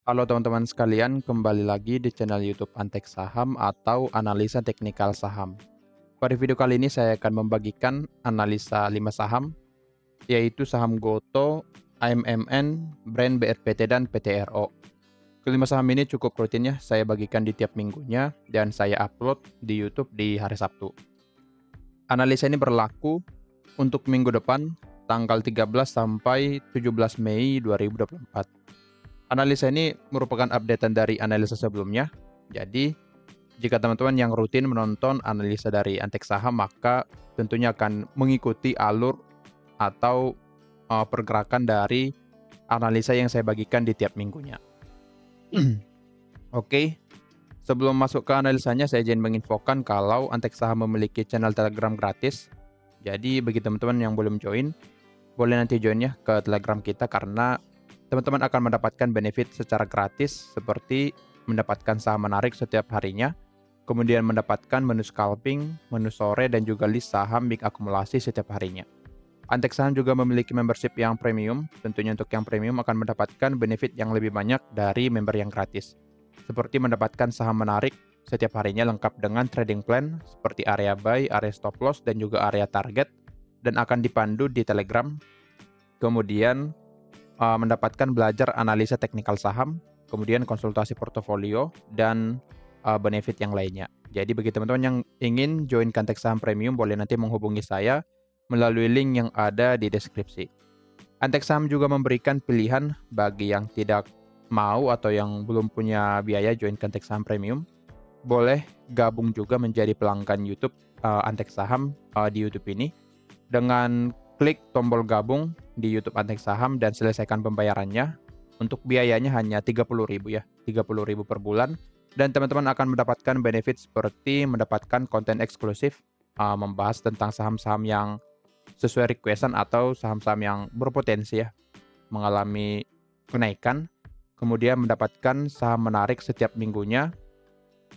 Halo teman-teman sekalian, kembali lagi di channel YouTube Antek Saham atau Analisa Teknikal Saham. Pada video kali ini saya akan membagikan analisa 5 saham, yaitu saham Goto, AMMN, Brand BRPT, dan PTRO. Kelima saham ini cukup rutin ya, saya bagikan di tiap minggunya dan saya upload di YouTube di hari Sabtu. Analisa ini berlaku untuk minggu depan, tanggal 13 sampai 17 Mei 2024. Analisa ini merupakan updatean dari analisa sebelumnya. Jadi, jika teman-teman yang rutin menonton analisa dari Antek Saham, maka tentunya akan mengikuti alur atau pergerakan dari analisa yang saya bagikan di tiap minggunya. Oke, sebelum masuk ke analisanya, saya izin menginfokan kalau Antek Saham memiliki channel Telegram gratis. Jadi, bagi teman-teman yang belum join, boleh nanti join ya ke Telegram kita karena teman-teman akan mendapatkan benefit secara gratis seperti mendapatkan saham menarik setiap harinya, kemudian mendapatkan menu scalping, menu sore, dan juga list saham big akumulasi setiap harinya. Antek Saham juga memiliki membership yang premium. Tentunya untuk yang premium akan mendapatkan benefit yang lebih banyak dari member yang gratis. Seperti mendapatkan saham menarik setiap harinya lengkap dengan trading plan seperti area buy, area stop loss, dan juga area target, dan akan dipandu di Telegram. Kemudian mendapatkan belajar analisa teknikal saham, kemudian konsultasi portofolio, dan benefit yang lainnya. Jadi bagi teman-teman yang ingin join Antek Saham Premium, boleh nanti menghubungi saya melalui link yang ada di deskripsi. Antek Saham juga memberikan pilihan bagi yang tidak mau atau yang belum punya biaya join Antek Saham Premium, boleh gabung juga menjadi pelanggan YouTube Antek Saham di YouTube ini dengan klik tombol gabung di YouTube Antek Saham dan selesaikan pembayarannya. Untuk biayanya hanya 30.000 ya, 30.000 per bulan, dan teman-teman akan mendapatkan benefit seperti mendapatkan konten eksklusif, membahas tentang saham-saham yang sesuai requestan atau saham-saham yang berpotensi ya mengalami kenaikan, kemudian mendapatkan saham menarik setiap minggunya.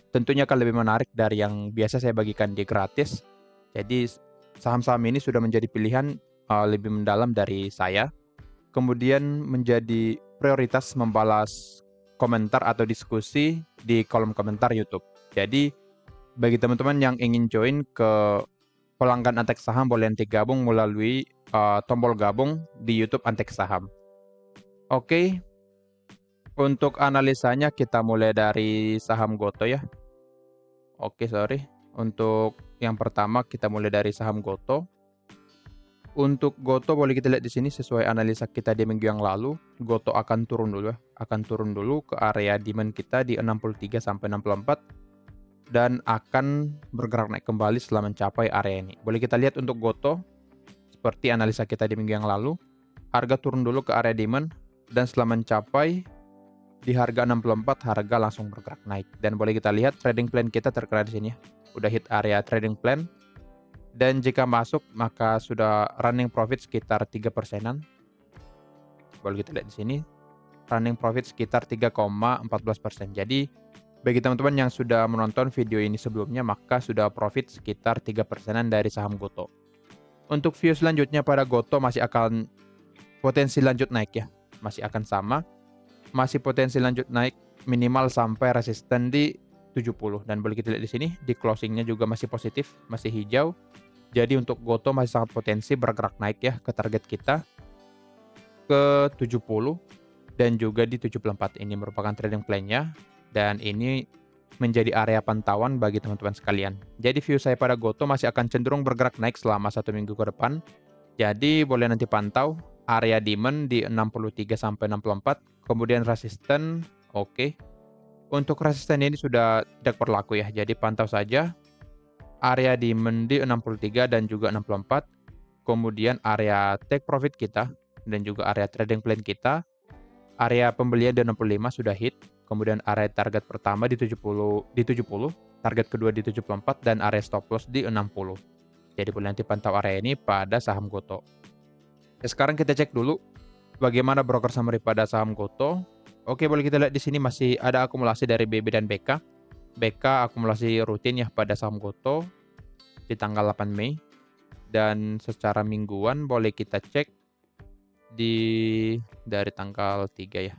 Tentunya akan lebih menarik dari yang biasa saya bagikan di gratis. Jadi saham-saham ini sudah menjadi pilihan lebih mendalam dari saya. Kemudian menjadi prioritas membalas komentar atau diskusi di kolom komentar YouTube. Jadi bagi teman-teman yang ingin join ke pelanggan Antek Saham, boleh nanti gabung melalui tombol gabung di YouTube Antek Saham. Oke, untuk analisanya kita mulai dari saham Goto ya. Oke, sorry. Untuk yang pertama kita mulai dari saham Goto. Untuk Goto boleh kita lihat di sini sesuai analisa kita di minggu yang lalu, Goto akan turun dulu ya. Akan turun dulu ke area demand kita di 63 sampai 64 dan akan bergerak naik kembali setelah mencapai area ini. Boleh kita lihat untuk Goto seperti analisa kita di minggu yang lalu, harga turun dulu ke area demand dan setelah mencapai di harga 64 harga langsung bergerak naik. Dan boleh kita lihat trading plan kita terkena di sini ya. Udah hit area trading plan. Dan jika masuk maka sudah running profit sekitar 3%-an. Boleh kita lihat di sini, running profit sekitar 3,14%. Jadi bagi teman-teman yang sudah menonton video ini sebelumnya, maka sudah profit sekitar 3%-an dari saham Goto. Untuk view selanjutnya pada Goto masih akan potensi lanjut naik ya. Masih akan sama. Masih potensi lanjut naik minimal sampai resisten di 70. Dan boleh kita lihat di sini, di closingnya juga masih positif, masih hijau. Jadi untuk Goto masih sangat potensi bergerak naik ya ke target kita ke 70 dan juga di 74. Ini merupakan trading plan-nya dan ini menjadi area pantauan bagi teman-teman sekalian. Jadi view saya pada Goto masih akan cenderung bergerak naik selama 1 minggu ke depan. Jadi boleh nanti pantau area demand di 63 sampai 64, kemudian resisten. Oke. Untuk resisten ini sudah tidak berlaku ya. Jadi pantau saja area demand di 63 dan juga 64, kemudian area take profit kita dan juga area trading plan kita, area pembelian di 65 sudah hit, kemudian area target pertama di 70, target kedua di 74 dan area stop loss di 60. Jadi boleh nanti pantau area ini pada saham Goto. Sekarang kita cek dulu bagaimana broker summary pada saham Goto. Oke, boleh kita lihat di sini masih ada akumulasi dari BB dan BK. BK akumulasi rutin ya pada saham Goto di tanggal 8 Mei. Dan secara mingguan boleh kita cek dari tanggal 3 ya.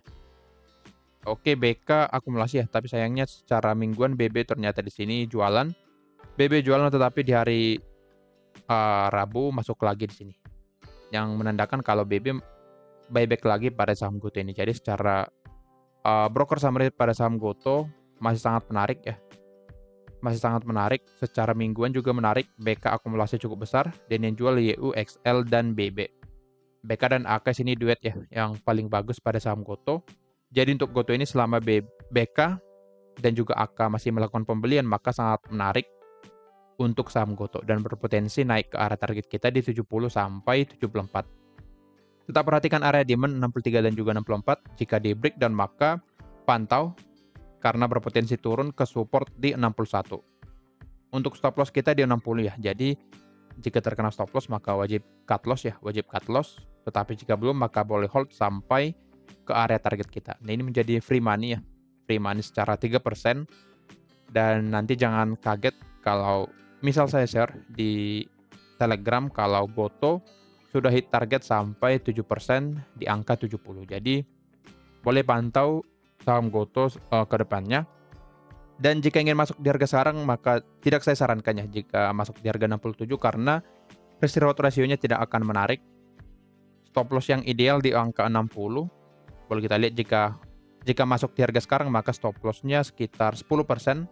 Oke, BK akumulasi ya, tapi sayangnya secara mingguan BB ternyata di sini jualan. BB jualan tetapi di hari Rabu masuk lagi di sini. Yang menandakan kalau BB buyback lagi pada saham GoTo ini. Jadi secara broker summary pada saham GoTo masih sangat menarik ya. Masih sangat menarik, secara mingguan juga menarik, BK akumulasi cukup besar, dan yang jual YU, XL, dan BB. BK dan AK sini duet ya, yang paling bagus pada saham GoTo. Jadi untuk GoTo ini selama BK dan juga AK masih melakukan pembelian, maka sangat menarik untuk saham GoTo dan berpotensi naik ke arah target kita di 70 sampai 74. Tetap perhatikan area demand 63 dan juga 64. Jika di breakdown maka pantau karena berpotensi turun ke support di 61. Untuk stop loss kita di 60 ya. Jadi jika terkena stop loss maka wajib cut loss ya, wajib cut loss. Tetapi jika belum maka boleh hold sampai ke area target kita. Nah, ini menjadi free money ya. Free money secara 3%. Dan nanti jangan kaget kalau misal saya share di Telegram kalau GoTo sudah hit target sampai 7% di angka 70. Jadi boleh pantau saham GoTo ke depannya. Dan jika ingin masuk di harga sekarang maka tidak saya sarankan ya jika masuk di harga 67 karena risk reward ratio-nya tidak akan menarik. Stop loss yang ideal di angka 60. Boleh kita lihat jika masuk di harga sekarang maka stop loss-nya sekitar 10%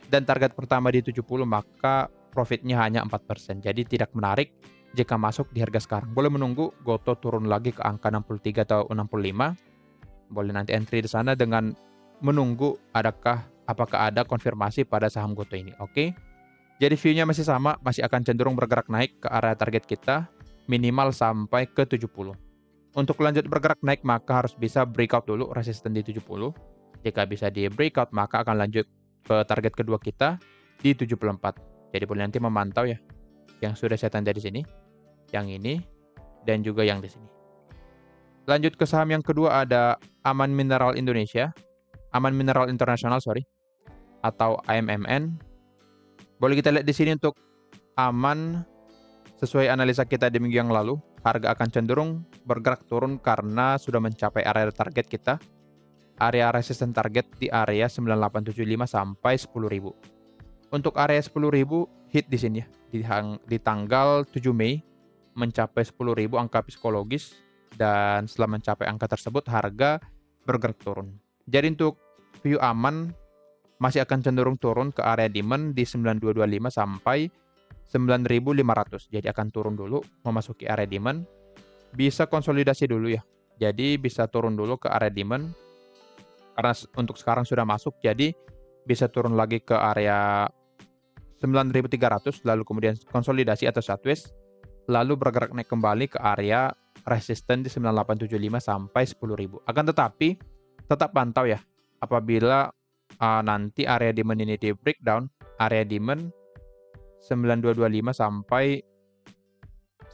dan target pertama di 70 maka profitnya hanya 4%. Jadi tidak menarik jika masuk di harga sekarang. Boleh menunggu GoTo turun lagi ke angka 63 atau 65. Boleh nanti entry di sana dengan menunggu apakah ada konfirmasi pada saham GoTo ini. Oke. Jadi view-nya masih sama, masih akan cenderung bergerak naik ke area target kita minimal sampai ke 70. Untuk lanjut bergerak naik maka harus bisa breakout dulu resisten di 70. Jika bisa di breakout maka akan lanjut ke target kedua kita di 74. Jadi boleh nanti memantau ya yang sudah saya tanda di sini, yang ini, dan juga yang di sini. Lanjut ke saham yang kedua ada Aman Mineral Indonesia, Aman Mineral Internasional atau AMMN. Boleh kita lihat di sini untuk Aman, sesuai analisa kita di minggu yang lalu, harga akan cenderung bergerak turun karena sudah mencapai area target kita. Area resisten target di area 9875 sampai 10.000. Untuk area 10.000 hit di sini ya, di tanggal 7 Mei mencapai 10.000 angka psikologis dan setelah mencapai angka tersebut harga bergerak turun. Jadi untuk view Aman masih akan cenderung turun ke area demand di 9225 sampai 9.500. Jadi akan turun dulu memasuki area demand. Bisa konsolidasi dulu ya. Jadi bisa turun dulu ke area demand. Karena untuk sekarang sudah masuk jadi bisa turun lagi ke area 9.300 lalu kemudian konsolidasi atau sideways lalu bergerak naik kembali ke area resisten di 9875 sampai 10.000. Akan tetapi tetap pantau ya. Apabila nanti area demand ini di breakdown, area demand 9225 sampai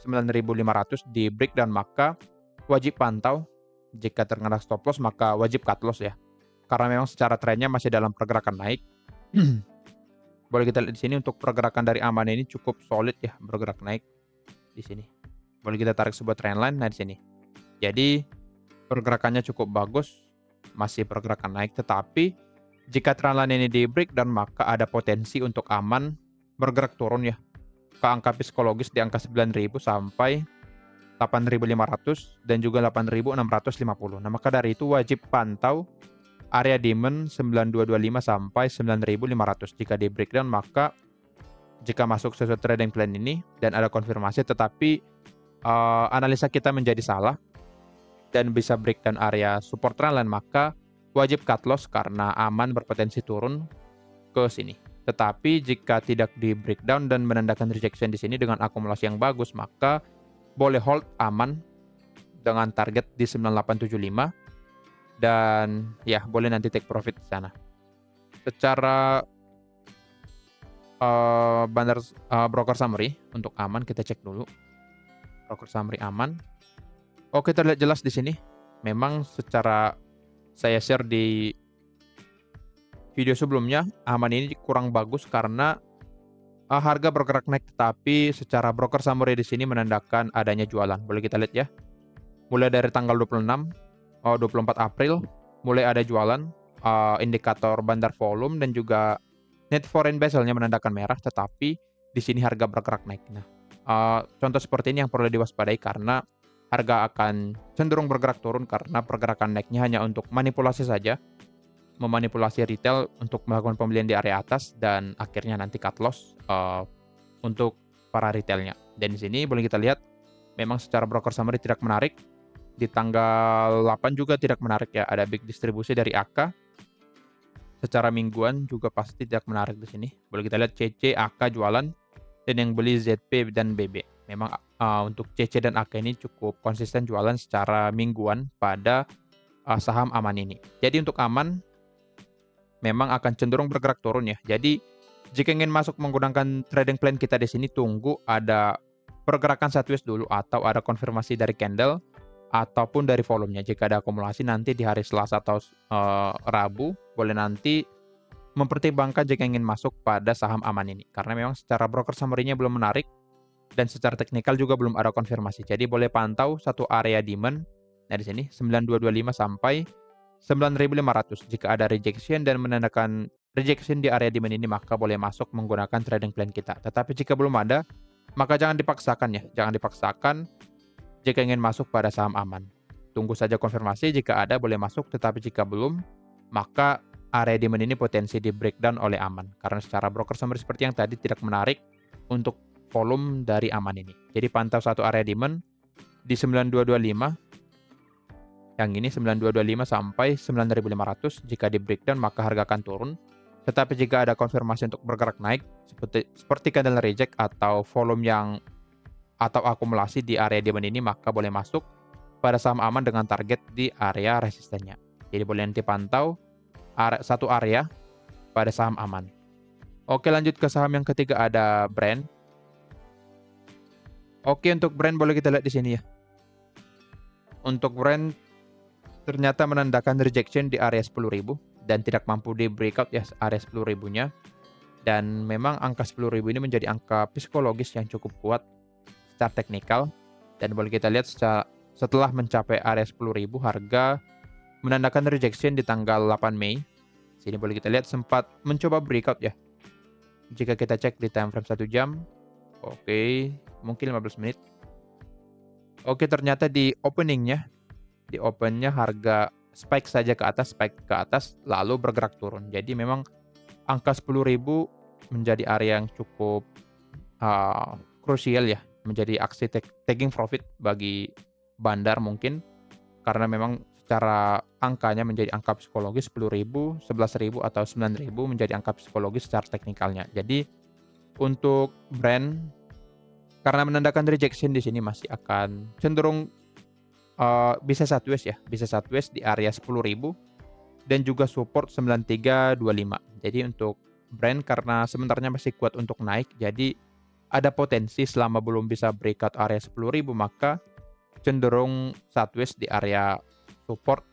9.500 di breakdown maka wajib pantau. Jika terkena stop loss maka wajib cut loss ya. Karena memang secara trennya masih dalam pergerakan naik. Boleh kita lihat di sini untuk pergerakan dari Aman ini cukup solid ya, bergerak naik di sini. Boleh kita tarik sebuah trendline nah di sini. Jadi pergerakannya cukup bagus, masih pergerakan naik, tetapi jika trendline ini di breakdown maka ada potensi untuk Aman bergerak turun ya ke angka psikologis di angka 9.000 sampai 8.500 dan juga 8.650. Nah, maka dari itu wajib pantau area demand 9225 sampai 9.500. Jika di breakdown maka jika masuk sesuai trading plan ini dan ada konfirmasi tetapi analisa kita menjadi salah dan bisa breakdown area support trendline maka wajib cut loss karena Aman berpotensi turun ke sini. Tetapi jika tidak di breakdown dan menandakan rejection di sini dengan akumulasi yang bagus maka boleh hold Aman dengan target di 9875 dan ya boleh nanti take profit di sana. Secara broker summary untuk Aman kita cek dulu. Broker summary Aman. Oke, terlihat jelas di sini. Memang secara saya share di video sebelumnya, Aman ini kurang bagus karena harga bergerak naik tetapi secara broker summary di sini menandakan adanya jualan. Boleh kita lihat ya. Mulai dari tanggal 24 April mulai ada jualan, indikator bandar volume dan juga net foreign bezel-nya menandakan merah, tetapi di sini harga bergerak naik. Nah, contoh seperti ini yang perlu diwaspadai karena harga akan cenderung bergerak turun karena pergerakan naiknya hanya untuk manipulasi saja, memanipulasi retail untuk melakukan pembelian di area atas dan akhirnya nanti cut loss untuk para retailnya. Dan di sini boleh kita lihat memang secara broker summary tidak menarik. Di tanggal 8 juga tidak menarik ya, ada big distribusi dari AK. Secara mingguan juga pasti tidak menarik di sini. Boleh kita lihat CC, AK jualan dan yang beli ZP dan BB. Memang untuk CC dan AK ini cukup konsisten jualan secara mingguan pada saham aman ini. Jadi untuk aman memang akan cenderung bergerak turun ya. Jadi jika ingin masuk menggunakan trading plan kita di sini, tunggu ada pergerakan sideways dulu atau ada konfirmasi dari candle ataupun dari volumenya. Jika ada akumulasi nanti di hari Selasa atau Rabu, boleh nanti mempertimbangkan jika ingin masuk pada saham aman ini. Karena memang secara broker summary-nya belum menarik dan secara teknikal juga belum ada konfirmasi. Jadi boleh pantau satu area demand. Nah di sini 9225 sampai 9500. Jika ada rejection dan menandakan rejection di area demand ini, maka boleh masuk menggunakan trading plan kita. Tetapi jika belum ada, maka jangan dipaksakan ya. Jangan dipaksakan jika ingin masuk pada saham aman. Tunggu saja konfirmasi, jika ada boleh masuk, tetapi jika belum, maka area demand ini potensi di breakdown oleh aman. Karena secara broker summary seperti yang tadi tidak menarik untuk volume dari aman ini. Jadi pantau satu area demand di 9225. Yang ini 9225 sampai 9500. Jika di breakdown maka harga akan turun. Tetapi jika ada konfirmasi untuk bergerak naik seperti candle reject atau volume yang atau akumulasi di area demand ini, maka boleh masuk pada saham aman dengan target di area resistennya. Jadi boleh nanti pantau satu area pada saham aman. Oke, lanjut ke saham yang ketiga, ada brand. Oke, untuk brand boleh kita lihat di sini ya. Untuk brand ternyata menandakan rejection di area 10.000 dan tidak mampu di breakout ya area 10.000-nya. Dan memang angka 10.000 ini menjadi angka psikologis yang cukup kuat secara teknikal, dan boleh kita lihat setelah mencapai area 10.000 harga menandakan rejection di tanggal 8 Mei. Sini boleh kita lihat sempat mencoba breakout ya. Jika kita cek di time frame 1 jam, oke, mungkin 15 menit. Oke, ternyata di opennya harga spike saja ke atas lalu bergerak turun. Jadi memang angka 10.000 menjadi area yang cukup krusial ya, menjadi aksi taking profit bagi bandar mungkin, karena memang secara angkanya menjadi angka psikologis 10.000, 11.000 atau 9.000 menjadi angka psikologis secara teknikalnya. Jadi untuk brand karena menandakan rejection di sini masih akan cenderung bisa sideways ya, bisa sideways di area 10.000 dan juga support 9325. Jadi untuk brand karena sebenarnya masih kuat untuk naik, jadi ada potensi selama belum bisa breakout area 10.000 maka cenderung sideways di area support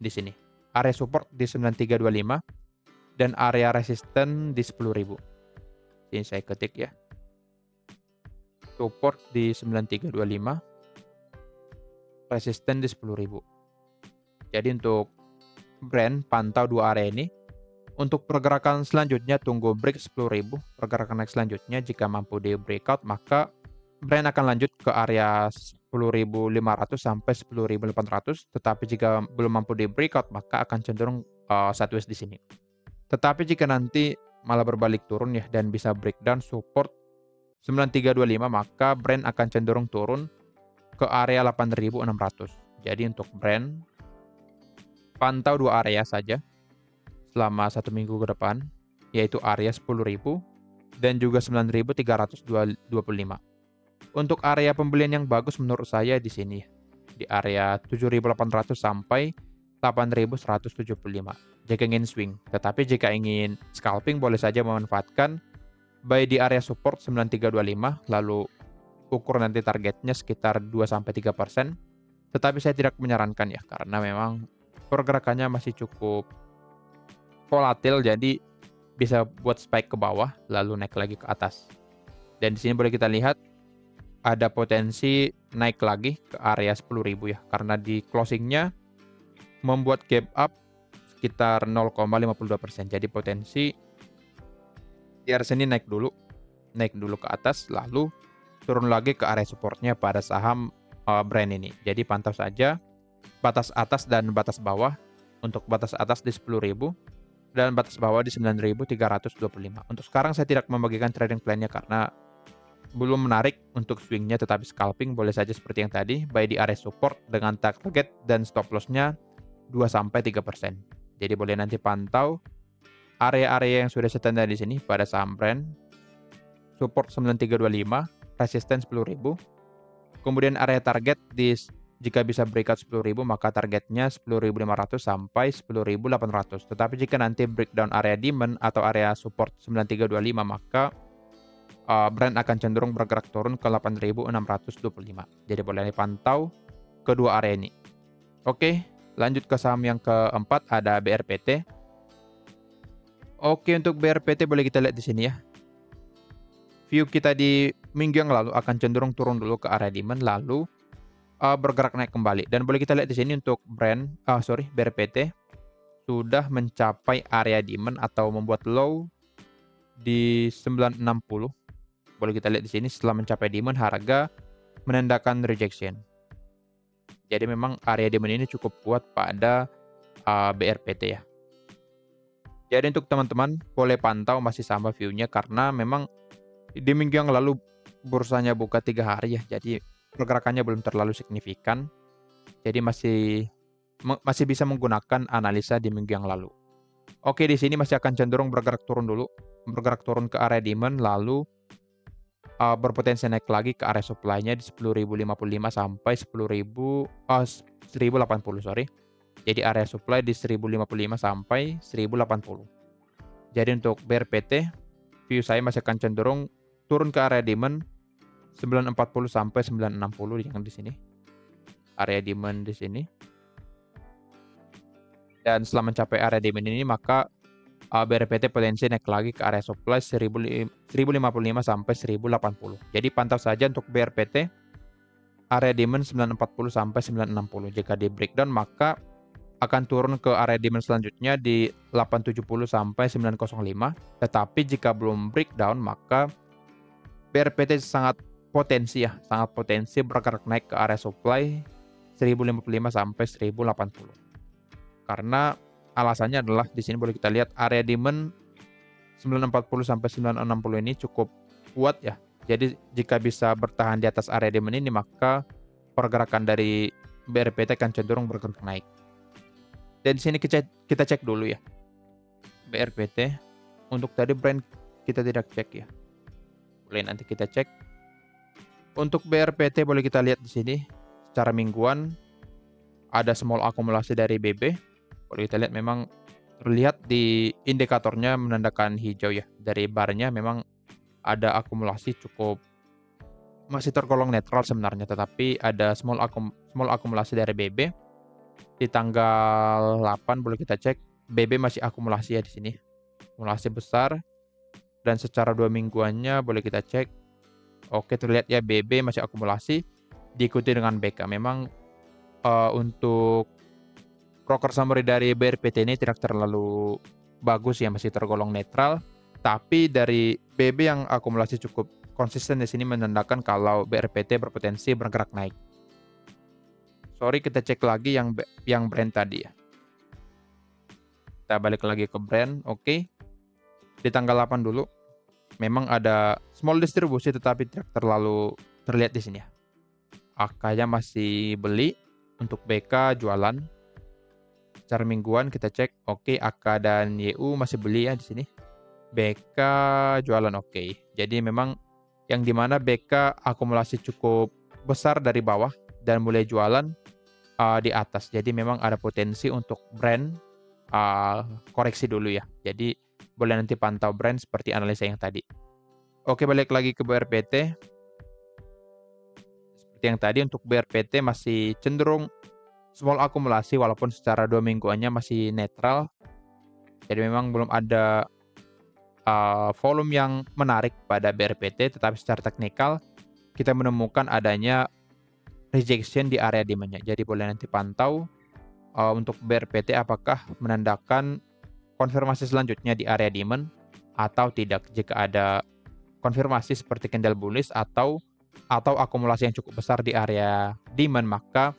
di sini. Area support di 9325 dan area resisten di 10.000. Ini saya ketik ya. Support di 9325, resisten di 10.000. Jadi untuk brand pantau dua area ini. Untuk pergerakan selanjutnya tunggu break 10.000, pergerakan naik selanjutnya jika mampu di breakout maka brand akan lanjut ke area 10.500 sampai 10.800, tetapi jika belum mampu di breakout maka akan cenderung sideways di sini. Tetapi jika nanti malah berbalik turun ya dan bisa breakdown support 9325 maka brand akan cenderung turun ke area 8.600. Jadi untuk brand pantau dua area saja selama 1 minggu ke depan, yaitu area 10.000 dan juga 9.325. Untuk area pembelian yang bagus menurut saya di sini, di area 7.800 sampai 8.175 jika ingin swing. Tetapi jika ingin scalping boleh saja memanfaatkan buy di area support 9325, lalu ukur nanti targetnya sekitar 2-3%. Tetapi saya tidak menyarankan ya, karena memang pergerakannya masih cukup volatil, jadi bisa buat spike ke bawah lalu naik lagi ke atas. Dan di sini boleh kita lihat ada potensi naik lagi ke area 10.000 ya, karena di closingnya membuat gap up sekitar 0,52%. Jadi potensi di area sini naik dulu ke atas, lalu turun lagi ke area supportnya pada saham brand ini. Jadi pantau saja batas atas dan batas bawah. Untuk batas atas di 10.000 dan batas bawah di 9.325. Untuk sekarang saya tidak membagikan trading plan-nya karena belum menarik untuk swingnya, tetapi scalping boleh saja seperti yang tadi, buy di area support dengan target dan stop loss-nya 2-3%. Jadi boleh nanti pantau area-area yang sudah standar di sini pada saham brand. Support 9325, resisten 10.000. Kemudian area target jika bisa breakout 10.000 maka targetnya 10.500 sampai 10.800. Tetapi jika nanti breakdown area demand atau area support 9325 maka brand akan cenderung bergerak turun ke 8.625. Jadi boleh dipantau kedua area ini. Oke, lanjut ke saham yang keempat, ada BRPT. Oke, untuk BRPT boleh kita lihat di sini ya. View kita di minggu yang lalu akan cenderung turun dulu ke area demand, lalu bergerak naik kembali. Dan boleh kita lihat di sini untuk BRPT sudah mencapai area demand atau membuat low di 960. Boleh kita lihat di sini setelah mencapai demand harga menandakan rejection. Jadi memang area demand ini cukup kuat pada BRPT ya. Jadi untuk teman-teman boleh pantau masih sama view-nya karena memang di minggu yang lalu bursanya buka 3 hari ya. Jadi pergerakannya belum terlalu signifikan. Jadi masih bisa menggunakan analisa di minggu yang lalu. Oke, di sini masih akan cenderung bergerak turun dulu, bergerak turun ke area demand, lalu berpotensi naik lagi ke area supply-nya di 10.055 sampai 10.080, sorry. Jadi area supply di 1055 sampai 1080. Jadi untuk BRPT, view saya masih akan cenderung turun ke area demand 940 sampai 960 yang di sini. Area demand di sini. Dan setelah mencapai area demand ini maka BRPT potensi naik lagi ke area supply 1055 sampai 1080. Jadi pantau saja untuk BRPT area demand 940 sampai 960. Jika di breakdown maka akan turun ke area demand selanjutnya di 870 sampai 905. Tetapi jika belum breakdown maka BRPT sangat potensi bergerak naik ke area supply 1055 sampai 1080. Karena alasannya adalah di sini boleh kita lihat area demand 940 sampai 960 ini cukup kuat ya. Jadi jika bisa bertahan di atas area demand ini maka pergerakan dari BRPT akan cenderung bergerak naik. Dan di sini kita cek dulu ya. BRPT untuk tadi brand kita tidak cek ya. Boleh nanti kita cek. Untuk BRPT boleh kita lihat di sini secara mingguan ada small akumulasi dari BB. Boleh kita lihat memang terlihat di indikatornya menandakan hijau ya. Dari barnya memang ada akumulasi cukup masih tergolong netral sebenarnya, tetapi ada small akumulasi dari BB. Di tanggal 8 boleh kita cek BB masih akumulasi ya di sini. Akumulasi besar dan secara 2 mingguannya boleh kita cek. Oke, terlihat ya BB masih akumulasi diikuti dengan BK. Memang untuk broker summary dari BRPT ini tidak terlalu bagus ya, masih tergolong netral. Tapi dari BB yang akumulasi cukup konsisten di sini menandakan kalau BRPT berpotensi bergerak naik. Sorry, kita cek lagi yang brand tadi ya. Kita balik lagi ke brand, oke. Di tanggal 8 dulu. Memang ada small distribusi tetapi tidak terlalu terlihat di sini ya. AK-nya masih beli, untuk BK jualan. Secara mingguan kita cek, oke, AK dan YU masih beli ya di sini. BK jualan oke. Jadi memang yang dimana BK akumulasi cukup besar dari bawah dan mulai jualan di atas. Jadi memang ada potensi untuk brand koreksi dulu ya. Jadi boleh nanti pantau brand seperti analisa yang tadi. Oke, balik lagi ke BRPT. Seperti yang tadi untuk BRPT masih cenderung small akumulasi walaupun secara 2 mingguannya masih netral. Jadi memang belum ada volume yang menarik pada BRPT, tetapi secara teknikal kita menemukan adanya rejection di area demand-nya. Jadi boleh nanti pantau untuk BRPT apakah menandakan konfirmasi selanjutnya di area demand atau tidak. Jika ada konfirmasi seperti candle bullish atau akumulasi yang cukup besar di area demand, maka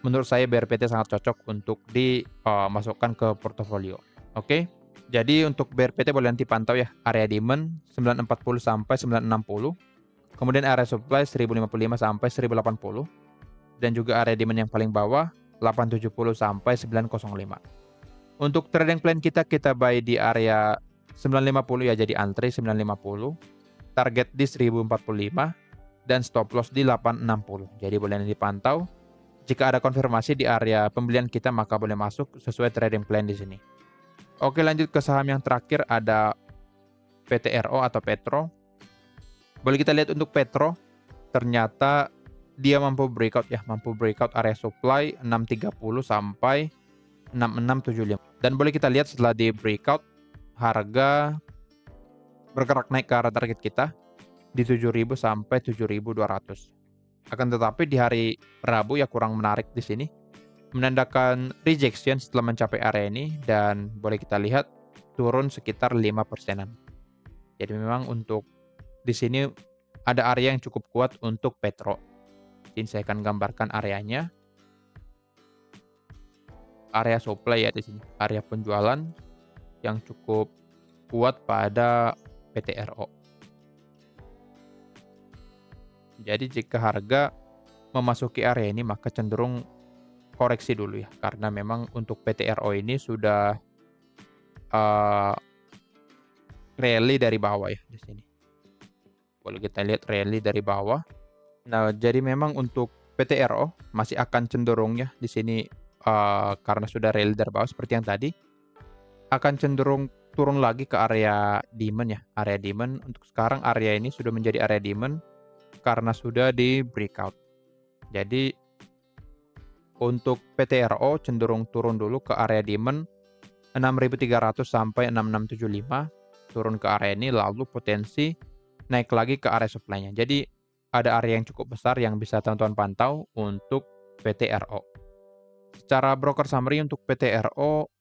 menurut saya BRPT sangat cocok untuk dimasukkan ke portofolio. Oke. Jadi untuk BRPT boleh nanti pantau ya area demand 940 sampai 960, kemudian area supply 1055 sampai 1080, dan juga area demand yang paling bawah 870 sampai 905. Untuk trading plan kita buy di area 950 ya, jadi antri 950, target di 1045 dan stop loss di 860. Jadi boleh dipantau. Jika ada konfirmasi di area pembelian kita maka boleh masuk sesuai trading plan di sini. Oke, lanjut ke saham yang terakhir, ada PTRO atau Petro. Boleh kita lihat untuk Petro, ternyata dia mampu breakout area supply 630 sampai 6675. Dan boleh kita lihat setelah di breakout, harga bergerak naik ke arah target kita di 7.000 sampai 7.200. Akan tetapi di hari Rabu ya kurang menarik di sini, menandakan rejection setelah mencapai area ini, dan boleh kita lihat turun sekitar 5%-an. Jadi memang untuk di sini ada area yang cukup kuat untuk Petro. Ini saya akan gambarkan areanya. Area supply ya di sini, area penjualan yang cukup kuat pada PTRO. Jadi jika harga memasuki area ini maka cenderung koreksi dulu ya, karena memang untuk PTRO ini sudah rally dari bawah ya di sini. Boleh kita lihat rally dari bawah. Nah, jadi memang untuk PTRO masih akan cenderung ya di sini karena sudah rally dari bawah seperti yang tadi, akan cenderung turun lagi ke area demand ya. Area demand untuk sekarang area ini sudah menjadi area demand karena sudah di breakout. Jadi untuk PTRO cenderung turun dulu ke area demand 6.300 sampai 6.675, turun ke area ini lalu potensi naik lagi ke area supply-nya. Jadi ada area yang cukup besar yang bisa teman-teman pantau untuk PTRO. Secara broker summary untuk PTRO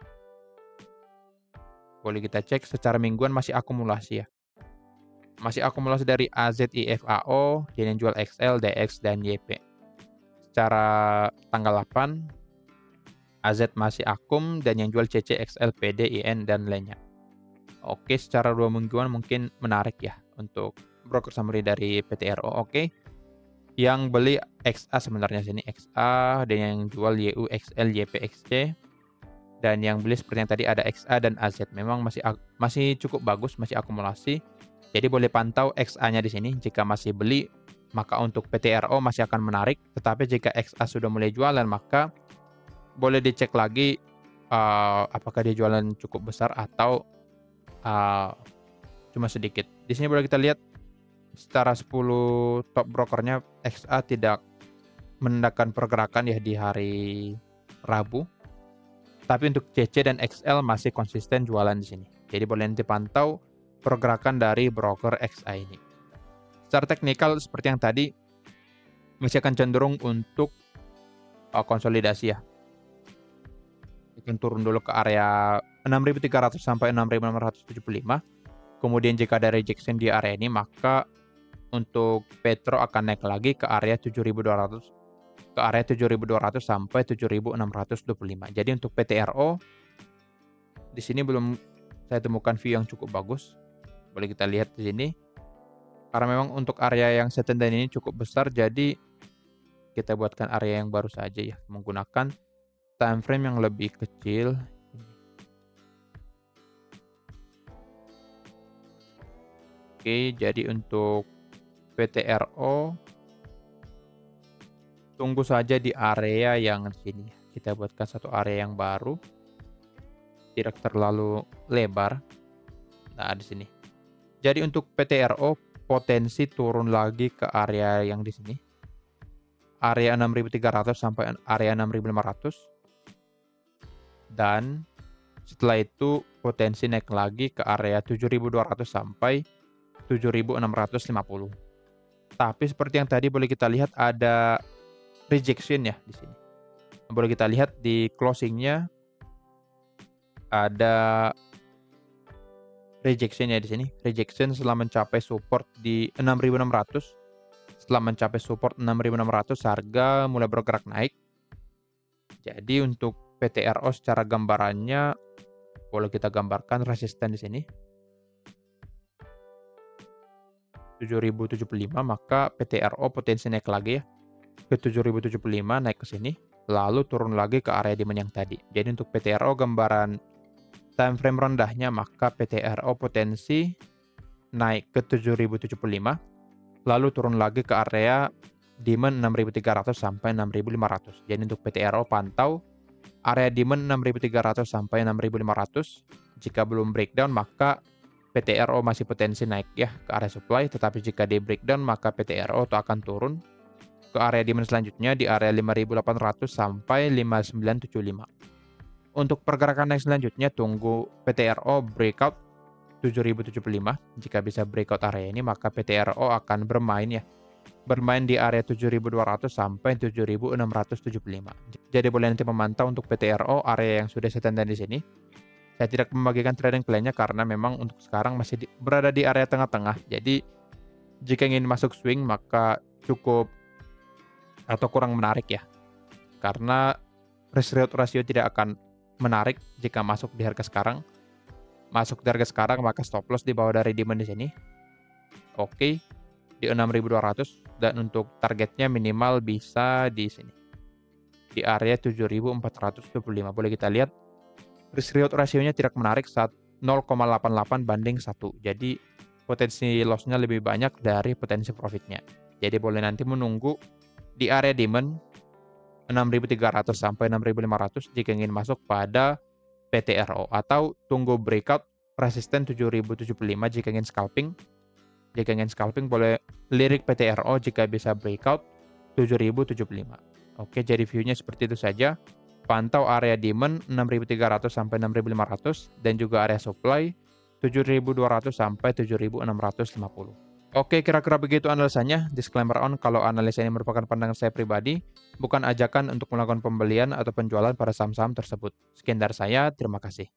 boleh kita cek secara mingguan masih akumulasi ya. Masih akumulasi dari AZIFAO, yang jual XL, DX, dan YP. Secara tanggal 8, AZ masih akum dan yang jual CC, XL, PD, IN, dan lainnya. Oke, secara 2 mingguan mungkin menarik ya untuk broker summary dari PTRO. Oke. Yang beli XA sebenarnya sini XA, dan yang jual YU, XL, YP, XC. Dan yang beli seperti yang tadi ada XA dan AZ. Memang masih cukup bagus, masih akumulasi. Jadi boleh pantau XA-nya di sini. Jika masih beli, maka untuk PTRO masih akan menarik. Tetapi jika XA sudah mulai jualan, maka boleh dicek lagi apakah dia jualan cukup besar atau cuma sedikit. Di sini boleh kita lihat secara 10 top brokernya XA tidak menandakan pergerakan ya di hari Rabu. Tapi untuk CC dan XL masih konsisten jualan di sini. Jadi boleh nanti pantau pergerakan dari broker XA ini. Secara teknikal seperti yang tadi masih akan cenderung untuk konsolidasi ya. Akan turun dulu ke area 6.300 sampai 6.675. Kemudian jika ada rejection di area ini maka untuk Petro akan naik lagi ke area 7.200 sampai 7.625. Jadi untuk PTRO di sini belum saya temukan view yang cukup bagus. Boleh kita lihat di sini. Karena memang untuk area yang setenden ini cukup besar, jadi kita buatkan area yang baru saja ya, menggunakan time frame yang lebih kecil. Oke, jadi untuk PTRO tunggu saja di area yang sini. Kita buatkan satu area yang baru, tidak terlalu lebar. Nah, di sini. Jadi untuk PTRO potensi turun lagi ke area yang di sini. Area 6.300 sampai area 6.500. Dan setelah itu potensi naik lagi ke area 7.200 sampai 7.650. Tapi seperti yang tadi boleh kita lihat ada rejection ya di sini. Boleh kita lihat di closingnya ada rejection ya di sini. Rejection setelah mencapai support di 6.600. Setelah mencapai support 6.600, harga mulai bergerak naik. Jadi untuk PTRO secara gambarannya boleh kita gambarkan resisten di sini 7.075, maka PTRO potensi naik lagi ya ke 7.075, naik ke sini, lalu turun lagi ke area demand yang tadi. Jadi untuk PTRO gambaran time frame rendahnya, maka PTRO potensi naik ke 7.075, lalu turun lagi ke area demand 6.300 sampai 6.500. Jadi untuk PTRO pantau area demand 6.300 sampai 6.500. Jika belum breakdown, maka PTRO masih potensi naik ya ke area supply, tetapi jika di breakdown maka PTRO itu akan turun ke area demand selanjutnya di area 5.800 sampai 5.975. Untuk pergerakan naik selanjutnya tunggu PTRO breakout 7.075. Jika bisa breakout area ini maka PTRO akan bermain ya. Bermain di area 7.200 sampai 7.675. Jadi boleh nanti memantau untuk PTRO area yang sudah saya tanda di sini. Saya tidak membagikan trading plan-nya karena memang untuk sekarang masih berada di area tengah-tengah. Jadi jika ingin masuk swing maka cukup atau kurang menarik ya. Karena risk reward ratio tidak akan menarik jika masuk di harga sekarang. Masuk di harga sekarang maka stop loss di bawah dari demand di sini. Oke, di 6.200, dan untuk targetnya minimal bisa di sini. Di area 7.425. Boleh kita lihat risk reward rasionya tidak menarik saat 0,88 banding 1. Jadi potensi loss-nya lebih banyak dari potensi profitnya. Jadi boleh nanti menunggu di area demand 6.300 sampai 6.500 jika ingin masuk pada PTRO, atau tunggu breakout resisten 7.075 jika ingin scalping. Jika ingin scalping boleh lirik PTRO jika bisa breakout 7.075. Oke, jadi view-nya seperti itu saja. Pantau area demand 6.300 sampai 6.500 dan juga area supply 7.200 sampai 7.650. Oke, kira-kira begitu analisanya. Disclaimer on, kalau analisa ini merupakan pandangan saya pribadi, bukan ajakan untuk melakukan pembelian atau penjualan pada saham-saham tersebut. Sekian dari saya, terima kasih.